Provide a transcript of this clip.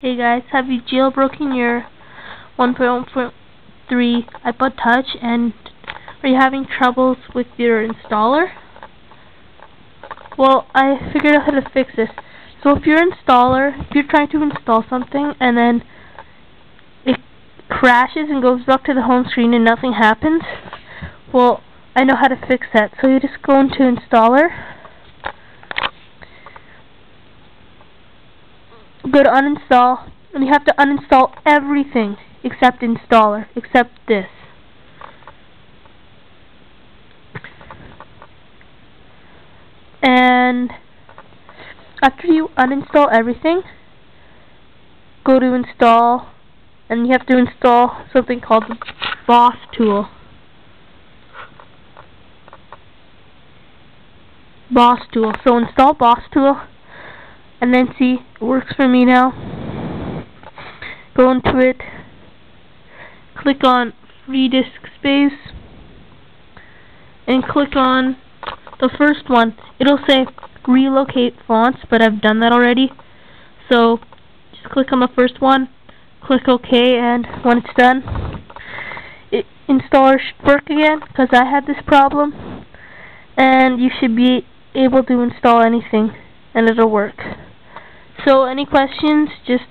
Hey guys, have you jailbroken your 1.1.3 iPod Touch and are you having troubles with your installer? Well, I figured out how to fix this. So if you're trying to install something and then it crashes and goes back to the home screen and nothing happens, well, I know how to fix that. So you just go into installer, go to uninstall, and you have to uninstall everything except installer, except this. And after you uninstall everything, go to install, and you have to install something called the bosstool. So install bosstool, and then see, it works for me now. Go into it, click on free disk space, and click on the first one. It'll say relocate fonts, but I've done that already. So just click on the first one, click OK, and when it's done, installer should work again, because I had this problem, and you should be able to install anything and it'll work. So any questions, just